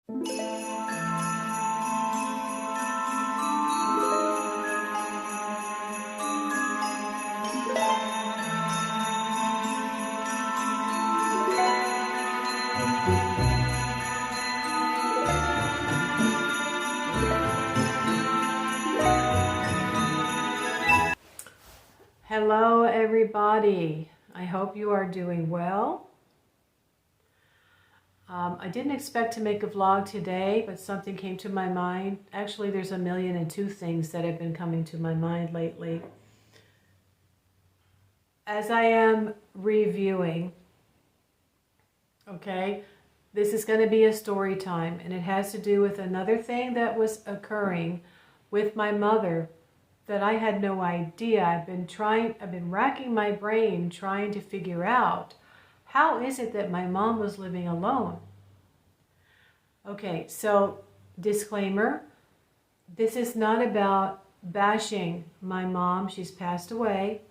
Hello everybody, I hope you are doing well. I didn't expect to make a vlog today, but something came to my mind. Actually, there's 1,000,002 things that have been coming to my mind lately. As I am reviewing, okay, this is going to be a story time, and it has to do with another thing that was occurring with my mother that I had no idea. I've been racking my brain trying to figure out, how is it that my mom was living alone? Okay, so disclaimer, this is not about bashing my mom. She's passed away.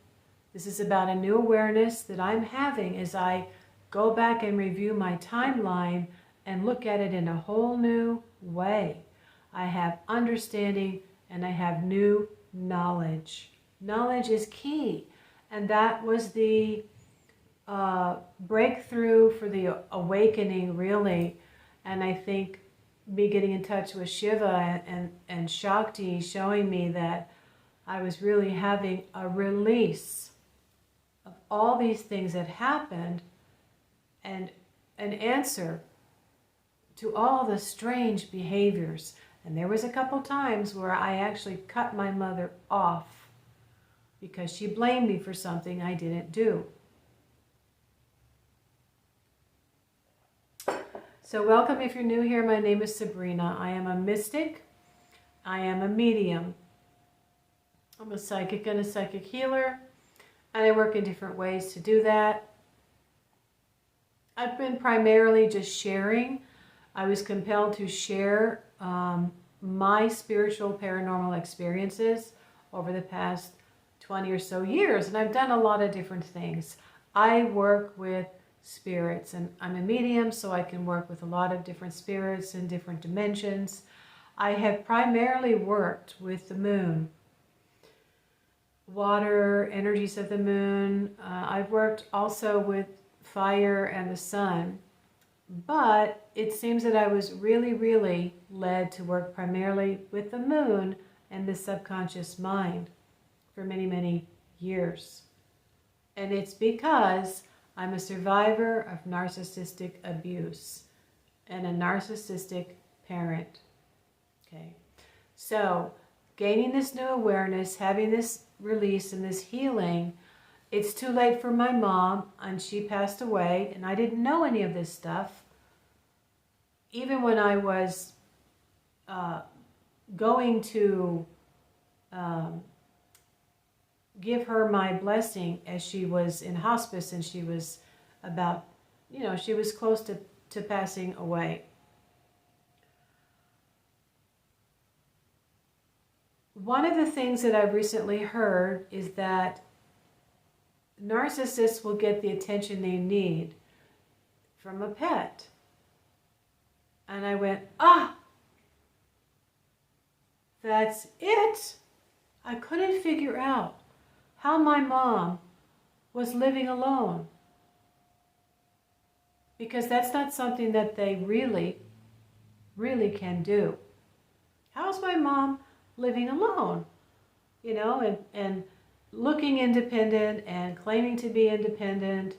This is about a new awareness that I'm having as I go back and review my timeline and look at it in a whole new way. I have understanding and I have new knowledge. Knowledge is key, and that was the breakthrough for the awakening, really. And I think me getting in touch with Shiva and Shakti showing me that I was really having a release of all these things that happened and an answer to all the strange behaviors. And there was a couple times where I actually cut my mother off because she blamed me for something I didn't do. So welcome if you're new here. My name is Sabrina. I am a mystic. I am a medium. I'm a psychic and a psychic healer. And I work in different ways to do that. I've been primarily just sharing. I was compelled to share my spiritual paranormal experiences over the past 20 or so years, and I've done a lot of different things. I work with spirits, and I'm a medium, so I can work with a lot of different spirits in different dimensions. I have primarily worked with the moon, water, energies of the moon. I've worked also with fire and the sun. But it seems that I was really led to work primarily with the moon and the subconscious mind for many years. And it's because I'm a survivor of narcissistic abuse and a narcissistic parent. Okay, so gaining this new awareness, having this release and this healing, it's too late for my mom, and she passed away, and I didn't know any of this stuff. Even when I was going to give her my blessing as she was in hospice, and she was about, she was close to passing away. One of the things that I've recently heard is that narcissists will get the attention they need from a pet. And I went, that's it. I couldn't figure out how my mom was living alone, because that's not something that they really can do. How's my mom living alone? And looking independent and claiming to be independent.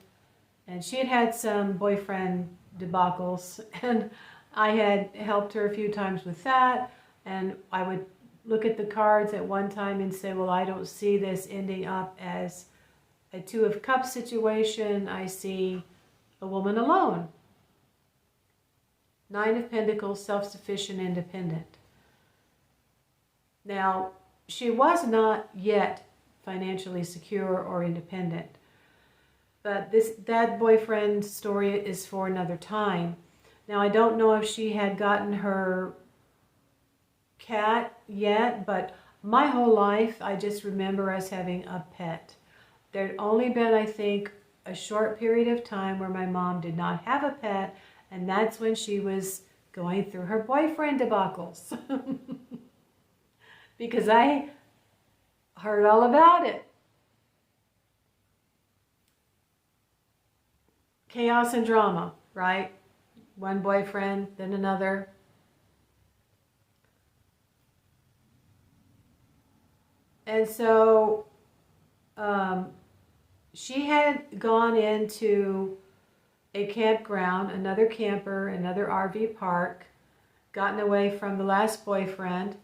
And she had had some boyfriend debacles, and I had helped her a few times with that. And I would look at the cards at one time and say, well, I don't see this ending up as a Two of Cups situation. I see a woman alone. Nine of Pentacles, self-sufficient, independent. Now, she was not yet financially secure or independent. But that boyfriend story is for another time. Now, I don't know if she had gotten her cat yet, but my whole life, I just remember us having a pet. There'd only been, I think, a short period of time where my mom did not have a pet, and that's when she was going through her boyfriend debacles. Because I heard all about it. Chaos and drama, right? One boyfriend, then another. And so she had gone into a campground, another camper, another RV park, gotten away from the last boyfriend.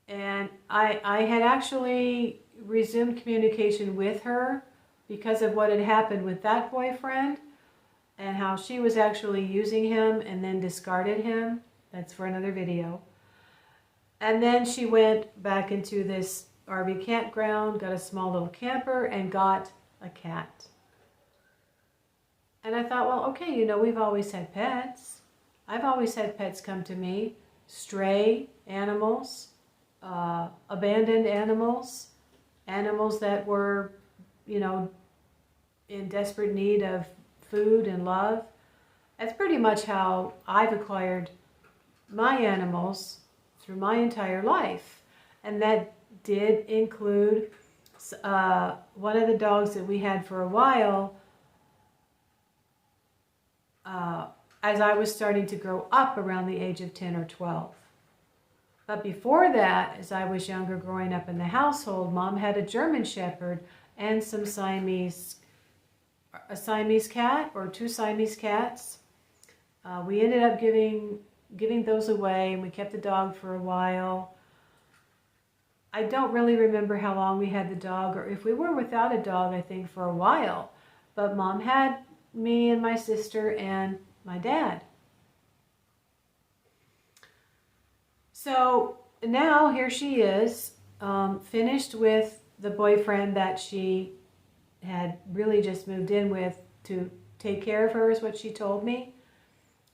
And I had actually resumed communication with her because of what had happened with that boyfriend and how she was actually using him and then discarded him. That's for another video. And then she went back into this RV campground, got a small little camper, and got a cat. And I thought, well, okay, you know, we've always had pets. I've always had pets come to me. Stray animals, abandoned animals, animals that were, you know, in desperate need of food and love. That's pretty much how I've acquired my animals through my entire life. And that did include one of the dogs that we had for a while as I was starting to grow up around the age of 10 or 12. But before that, as I was younger growing up in the household, Mom had a German Shepherd and some a Siamese cat or two Siamese cats. We ended up giving those away, and we kept the dog for a while. I don't really remember how long we had the dog, or if we were without a dog, I think for a while. But Mom had me and my sister and my dad. So now here she is, finished with the boyfriend that she had really just moved in with to take care of her, is what she told me,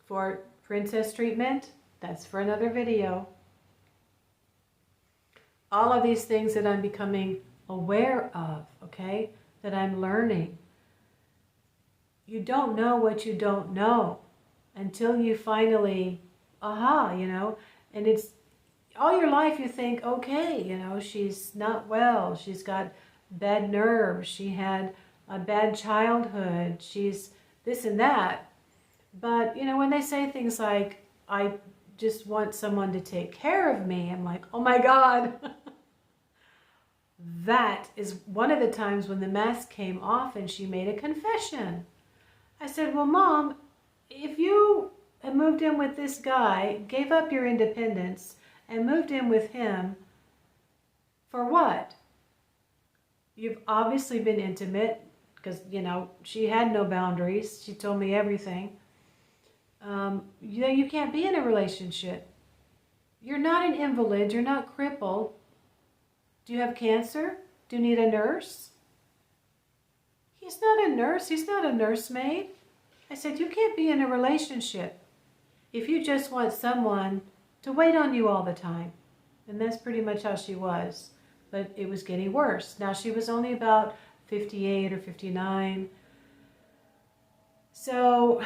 for princess treatment. That's for another video. All of these things that I'm becoming aware of, okay, that I'm learning. You don't know what you don't know until you finally, you know, and it's all your life you think, okay, you know, she's not well, she's got bad nerves, she had a bad childhood, she's this and that. But, you know, when they say things like, I just want someone to take care of me, I'm like, oh my God. That is one of the times when the mask came off and she made a confession. I said, well, Mom, if you had moved in with this guy, gave up your independence, and moved in with him, for what? You've obviously been intimate, because, you know, she had no boundaries. She told me everything. You know, you can't be in a relationship. You're not an invalid. You're not crippled. Do you have cancer? Do you need a nurse? He's not a nurse. He's not a nursemaid. I said, you can't be in a relationship if you just want someone to wait on you all the time. And that's pretty much how she was. But it was getting worse. Now she was only about 58 or 59. So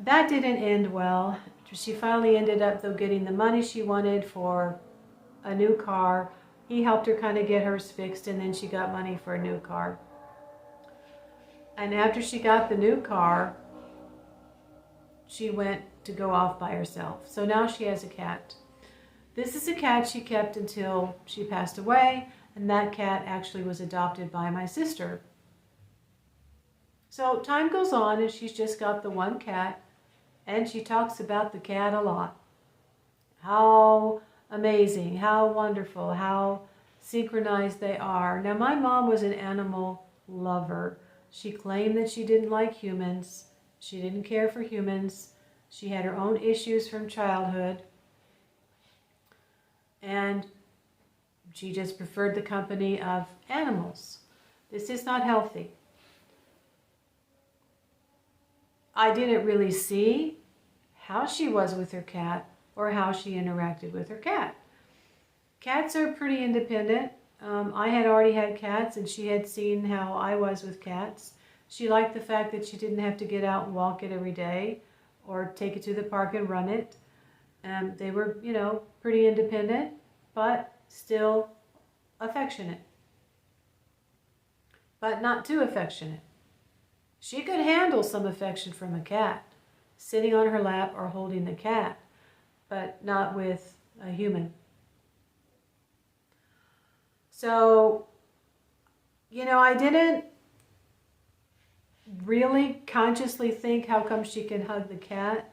that didn't end well. She finally ended up, though, getting the money she wanted for a new car. He helped her kind of get hers fixed, and then she got money for a new car. And after she got the new car, she went to go off by herself. So now she has a cat. This is a cat she kept until she passed away, and that cat actually was adopted by my sister. So time goes on, and she's just got the one cat, and she talks about the cat a lot. How amazing, how wonderful, how synchronized they are. Now, my mom was an animal lover. She claimed that she didn't like humans. She didn't care for humans. She had her own issues from childhood. And she just preferred the company of animals. This is not healthy. I didn't really see how she was with her cat or how she interacted with her cat. Cats are pretty independent. I had already had cats, and she had seen how I was with cats. She liked the fact that she didn't have to get out and walk it every day or take it to the park and run it. And they were, you know, pretty independent, but still affectionate. But not too affectionate. She could handle some affection from a cat, sitting on her lap or holding the cat, but not with a human. So, you know, I didn't really consciously think how come she can hug the cat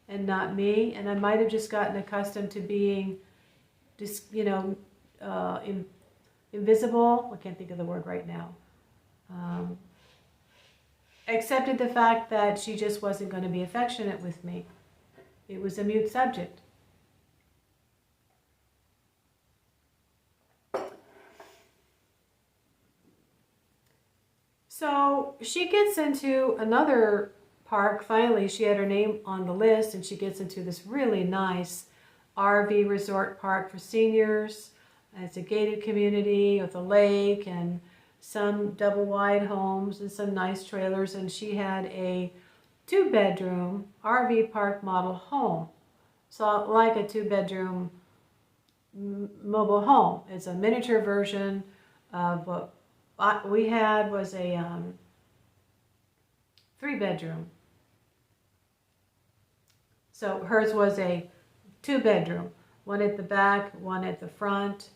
and not me, and I might have just gotten accustomed to being, just, you know, invisible. I can't think of the word right now. Accepted the fact that she just wasn't going to be affectionate with me. It was a mute subject. So she gets into another park. Finally, she had her name on the list, and she gets into this really nice RV resort park for seniors. It's a gated community with a lake and some double wide homes and some nice trailers, and she had a 2-bedroom RV park model home. So like a 2-bedroom mobile home. It's a miniature version of what we had was a 3-bedroom. So hers was a 2-bedroom, one at the back, one at the front.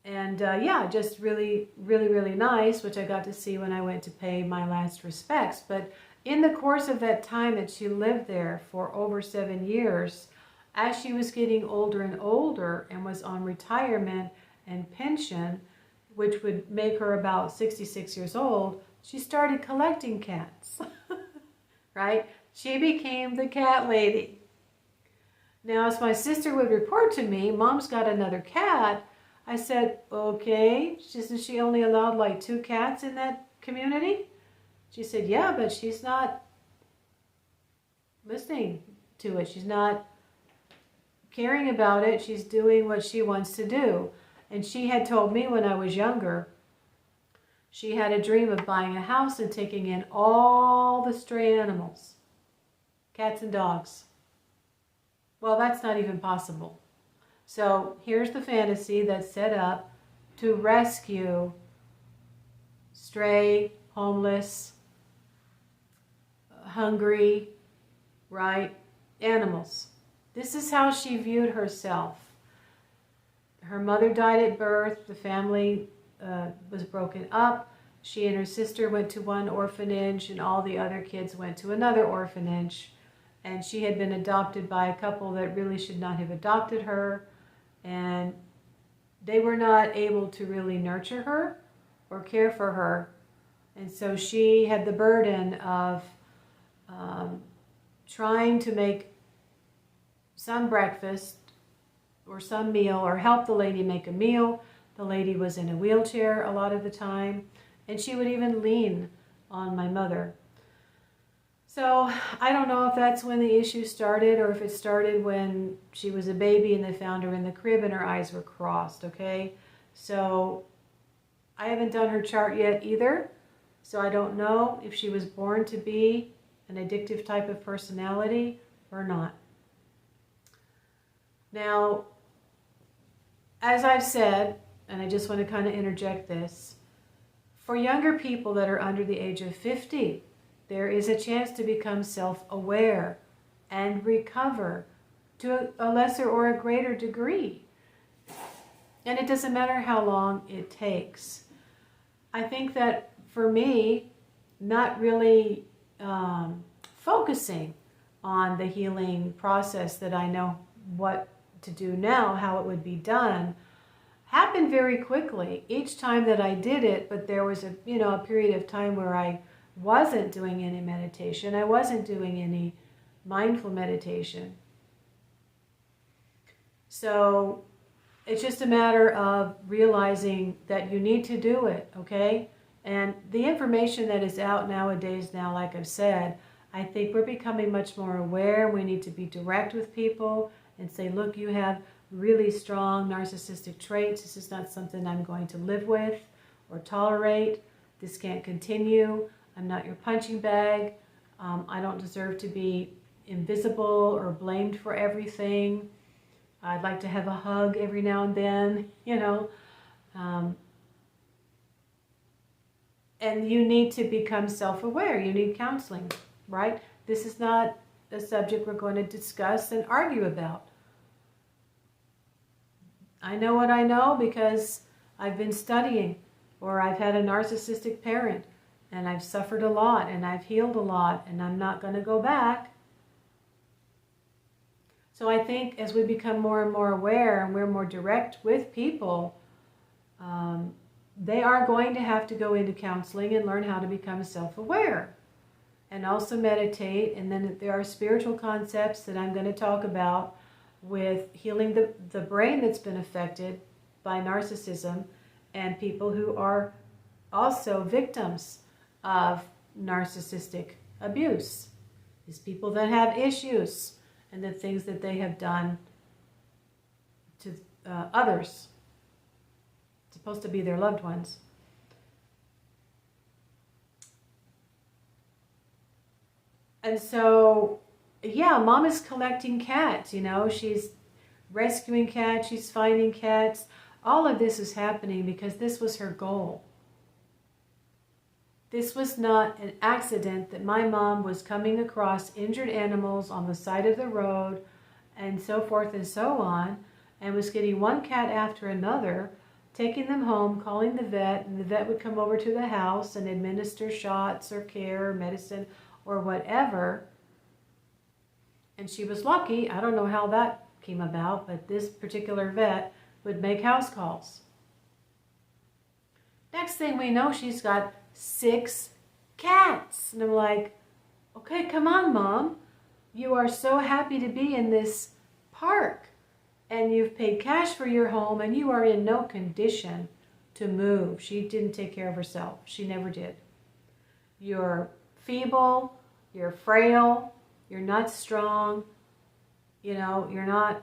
And yeah, just really, really, really nice, which I got to see when I went to pay my last respects. But in the course of that time that she lived there for over 7 years, as she was getting older and older and was on retirement and pension, which would make her about 66 years old, she started collecting cats, right? She became the cat lady. Now, as my sister would report to me, Mom's got another cat. I said, okay, isn't she only allowed like 2 cats in that community? She said, yeah, but she's not listening to it. She's not caring about it. She's doing what she wants to do. And she had told me when I was younger, she had a dream of buying a house and taking in all the stray animals, cats and dogs. Well, that's not even possible. So here's the fantasy that's set up to rescue stray, homeless, hungry, right, animals. This is how she viewed herself. Her mother died at birth. The family was broken up. She and her sister went to one orphanage, and all the other kids went to another orphanage. And she had been adopted by a couple that really should not have adopted her. And they were not able to really nurture her or care for her. And so she had the burden of trying to make some breakfast or some meal, or help the lady make a meal. The lady was in a wheelchair a lot of the time, and she would even lean on my mother. So I don't know if that's when the issue started, or if it started when she was a baby and they found her in the crib and her eyes were crossed, okay? So I haven't done her chart yet either, so I don't know if she was born to be an addictive type of personality or not. Now, as I've said, and I just want to kind of interject this, for younger people that are under the age of 50, there is a chance to become self-aware and recover to a lesser or a greater degree. And it doesn't matter how long it takes. I think that for me, not really focusing on the healing process that I know what to do now, how it would be done, happened very quickly each time that I did it. But there was a period of time where I wasn't doing any meditation. I wasn't doing any mindful meditation. So it's just a matter of realizing that you need to do it, okay? And the information that is out nowadays now, like I've said, I think we're becoming much more aware. We need to be direct with people and say, look, you have really strong narcissistic traits. This is not something I'm going to live with or tolerate. This can't continue. I'm not your punching bag. I don't deserve to be invisible or blamed for everything. I'd like to have a hug every now and then, you know. And you need to become self-aware. You need counseling, right? This is not a subject we're going to discuss and argue about. I know what I know because I've been studying, or I've had a narcissistic parent, and I've suffered a lot, and I've healed a lot, and I'm not going to go back. So I think as we become more and more aware and we're more direct with people, they are going to have to go into counseling and learn how to become self-aware and also meditate. And then there are spiritual concepts that I'm going to talk about with healing the brain that's been affected by narcissism, and people who are also victims of narcissistic abuse. These people that have issues and the things that they have done to others. It's supposed to be their loved ones. And so, yeah, Mom is collecting cats, you know. She's rescuing cats, she's finding cats. All of this is happening because this was her goal. This was not an accident that my mom was coming across injured animals on the side of the road and so forth and so on, and was getting one cat after another, taking them home, calling the vet, and the vet would come over to the house and administer shots or care or medicine or whatever. And she was lucky. I don't know how that came about, but this particular vet would make house calls. Next thing we know, she's got 6 cats. And I'm like, okay, come on, Mom. You are so happy to be in this park, and you've paid cash for your home, and you are in no condition to move. She didn't take care of herself. She never did. You're feeble, you're frail, you're not strong, you know, you're not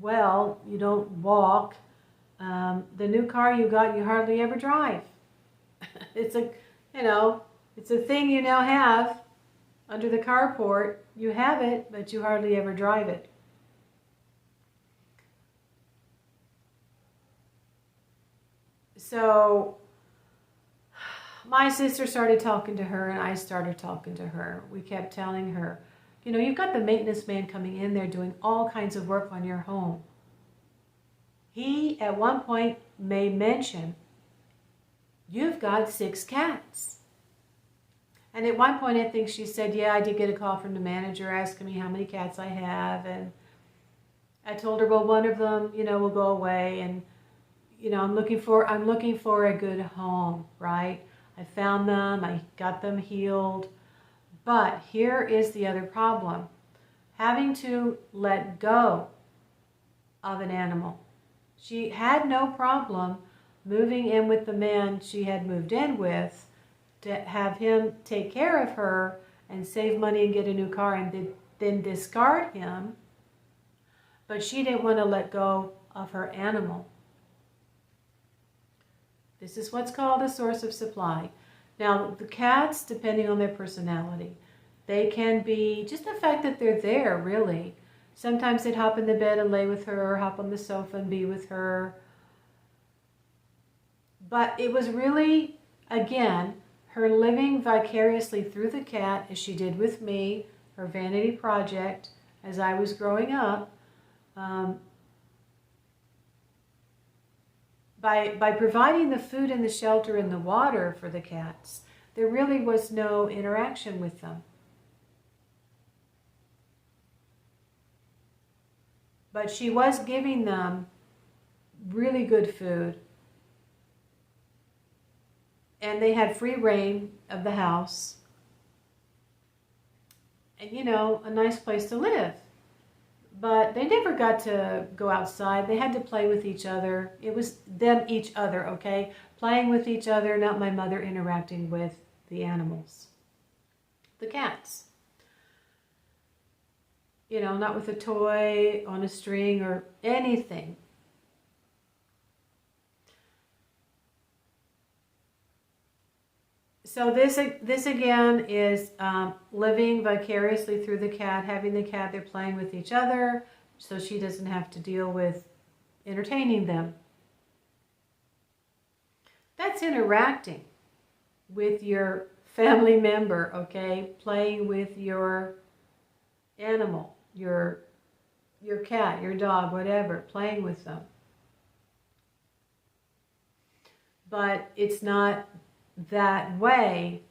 well, you don't walk. The new car you got, you hardly ever drive. It's a, you know, it's a thing you now have under the carport. You have it, but you hardly ever drive it. So my sister started talking to her, and I started talking to her. We kept telling her, you know, you've got the maintenance man coming in there doing all kinds of work on your home. He, at one point, made mention, you've got 6 cats. And at one point, I think she said, yeah, I did get a call from the manager asking me how many cats I have. And I told her, well, one of them, you know, will go away. And, you know, I'm looking for a good home, right? I found them. I got them healed. But here is the other problem. Having to let go of an animal. She had no problem moving in with the man she had moved in with to have him take care of her and save money and get a new car and then discard him. But she didn't want to let go of her animal. This is what's called a source of supply. Now, the cats, depending on their personality, they can be just the fact that they're there, really. Sometimes they'd hop in the bed and lay with her, or hop on the sofa and be with her. But it was really, again, her living vicariously through the cat, as she did with me, her vanity project, as I was growing up. By providing the food and the shelter and the water for the cats, there really was no interaction with them. But she was giving them really good food. And they had free reign of the house. And, you know, a nice place to live. But they never got to go outside. They had to play with each other. It was them, each other, okay? Playing with each other, not my mother interacting with the animals. The cats. You know, not with a toy on a string or anything. So this again is living vicariously through the cat, having the cat there playing with each other so she doesn't have to deal with entertaining them. That's interacting with your family member, okay? Playing with your animal, your cat, your dog, whatever, playing with them. But it's not that way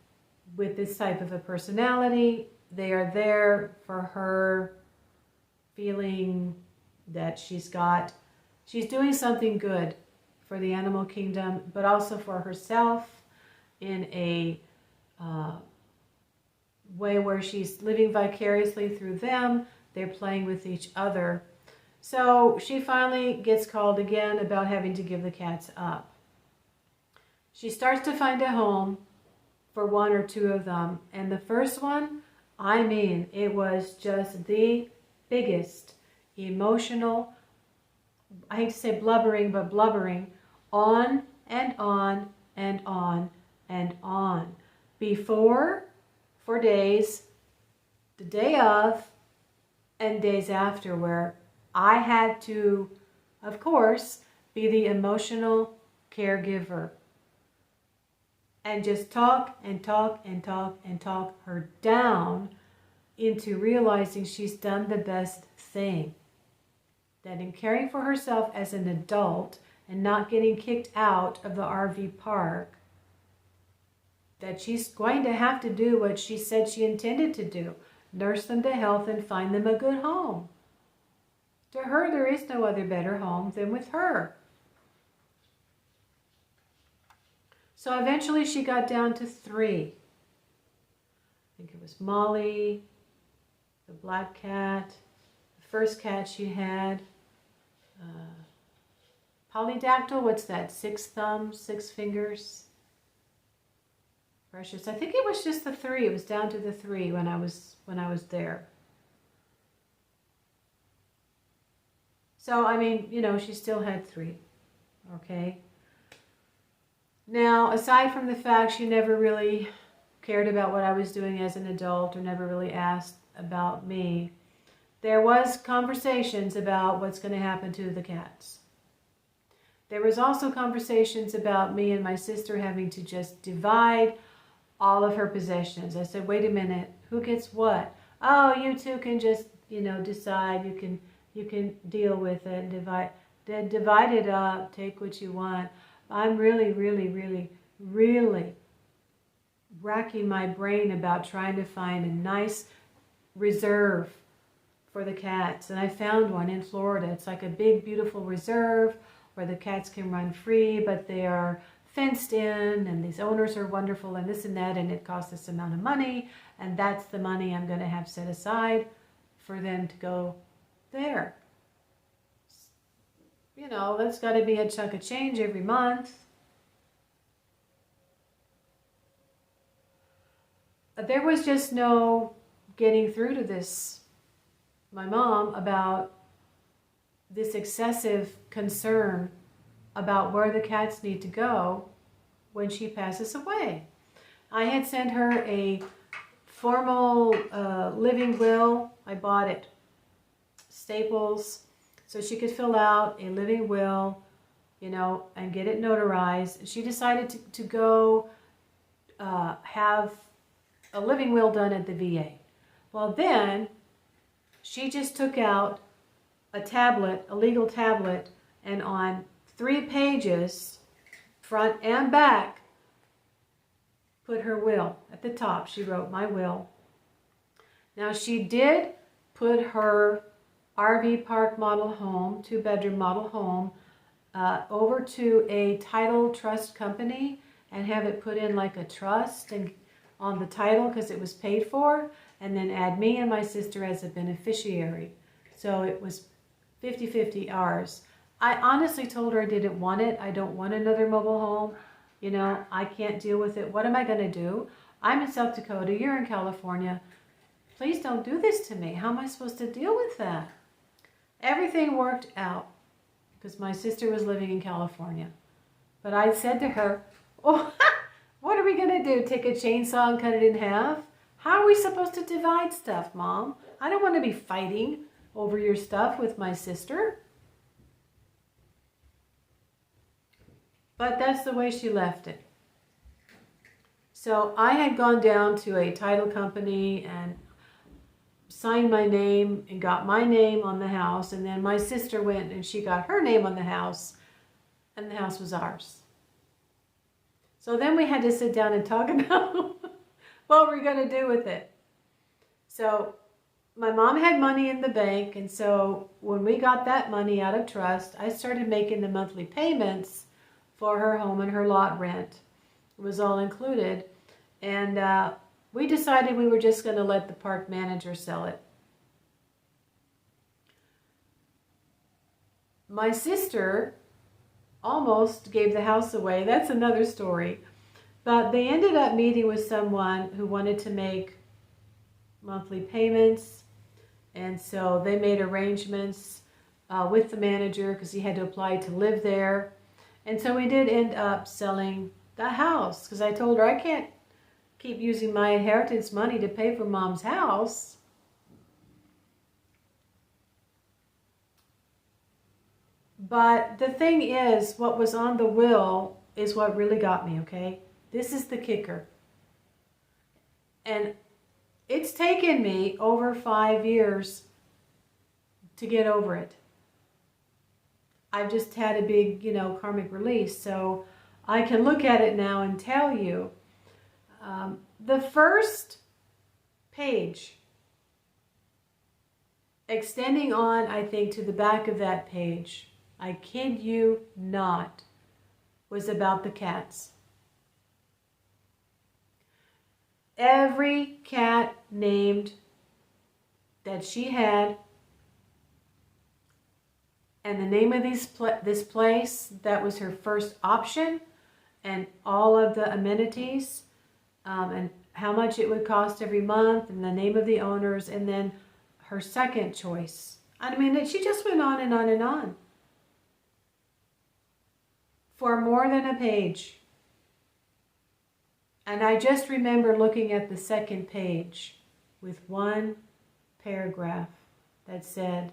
with this type of a personality. They are there for her feeling that she's doing something good for the animal kingdom, but also for herself in a way where she's living vicariously through them. They're playing with each other. So she finally gets called again about having to give the cats up. She starts to find a home for one or two of them. And the first one, I mean, it was just the biggest emotional, I hate to say blubbering, but blubbering on and on and on and on. Before, for days, the day of, and days after, where I had to, of course, be the emotional caregiver. And just talk and talk and talk and talk her down into realizing she's done the best thing. That in caring for herself as an adult and not getting kicked out of the RV park, that she's going to have to do what she said she intended to do. Nurse them to health and find them a good home. To her, there is no other better home than with her. So eventually she got down to 3. I think it was Molly, the black cat, the first cat she had, polydactyl, what's that, 6 thumbs, 6 fingers? Precious. I think it was just the 3. It was down to the 3 when I was there. So, I mean, you know, she still had 3, okay? Now, aside from the fact she never really cared about what I was doing as an adult or never really asked about me, there was conversations about what's going to happen to the cats. There was also conversations about me and my sister having to just divide all of her possessions. I said, wait a minute, who gets what? Oh, you two can just, you know, decide. You can deal with it and divide it up, take what you want. I'm really, really, really, really racking my brain about trying to find a nice reserve for the cats. And I found one in Florida. It's like a big, beautiful reserve where the cats can run free, but they are fenced in, and these owners are wonderful, and this and that, and it costs this amount of money, and that's the money I'm going to have set aside for them to go there. You know, that's got to be a chunk of change every month. There was just no getting through to this, my mom, about this excessive concern about where the cats need to go when she passes away. I had sent her a formal living will. I bought it, Staples, so she could fill out a living will, you know, and get it notarized. She decided to go have a living will done at the VA. Well, then she just took out a tablet, a legal tablet, and on 3 pages, front and back, put her will. At the top, she wrote, my will. Now, she did put her RV park model home, 2-bedroom model home, over to a title trust company and have it put in like a trust and on the title because it was paid for, and then add me and my sister as a beneficiary. So it was 50-50 ours. I honestly told her I didn't want it. I don't want another mobile home. You know, I can't deal with it. What am I going to do? I'm in South Dakota. You're in California. Please don't do this to me. How am I supposed to deal with that? Everything worked out because my sister was living in California. But I said to her, oh, what are we going to do? Take a chainsaw and cut it in half? How are we supposed to divide stuff, Mom? I don't want to be fighting over your stuff with my sister. But that's the way she left it. So I had gone down to a title company and signed my name and got my name on the house. And then my sister went and she got her name on the house, and the house was ours. So then we had to sit down and talk about what we're going to do with it. So my mom had money in the bank, and so when we got that money out of trust, I started making the monthly payments for her home and her lot rent. It was all included. And we decided we were just going to let the park manager sell it. My sister almost gave the house away. That's another story. But they ended up meeting with someone who wanted to make monthly payments. And so they made arrangements with the manager because he had to apply to live there. And so we did end up selling the house because I told her I can't keep using my inheritance money to pay for Mom's house. But the thing is, what was on the will is what really got me, okay? This is the kicker. And it's taken me over 5 years to get over it. I've just had a big, karmic release. So I can look at it now and tell you, the first page, extending on, I think, to the back of that page, I kid you not, was about the cats. Every cat named that she had, and the name of this place, that was her first option, and all of the amenities, and how much it would cost every month, and the name of the owners, and then her second choice. I mean, she just went on and on and on for more than a page. And I just remember looking at the second page with one paragraph that said,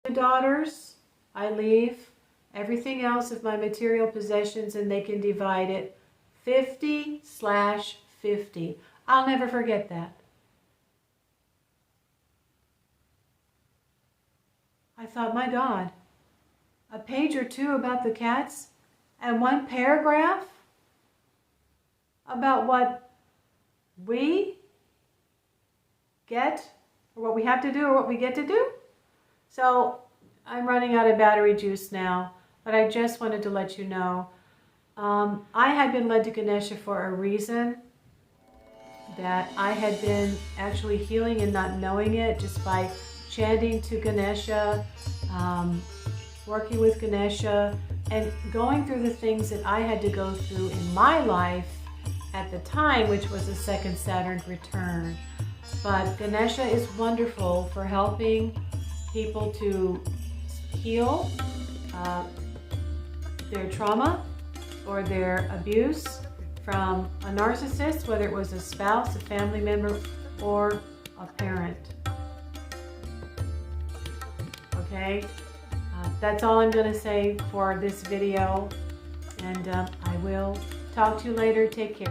"The daughters, I leave everything else of my material possessions and they can divide it 50/50. I'll never forget that. I thought, my God, a page or two about the cats and one paragraph about what we get, or what we have to do, or what we get to do. So I'm running out of battery juice now, but I just wanted to let you know I had been led to Ganesha for a reason, that I had been actually healing and not knowing it just by chanting to Ganesha, working with Ganesha, and going through the things that I had to go through in my life at the time, which was a second Saturn return. But Ganesha is wonderful for helping people to heal their trauma or their abuse from a narcissist, whether it was a spouse, a family member, or a parent. Okay, that's all I'm going to say for this video, and I will talk to you later. Take care.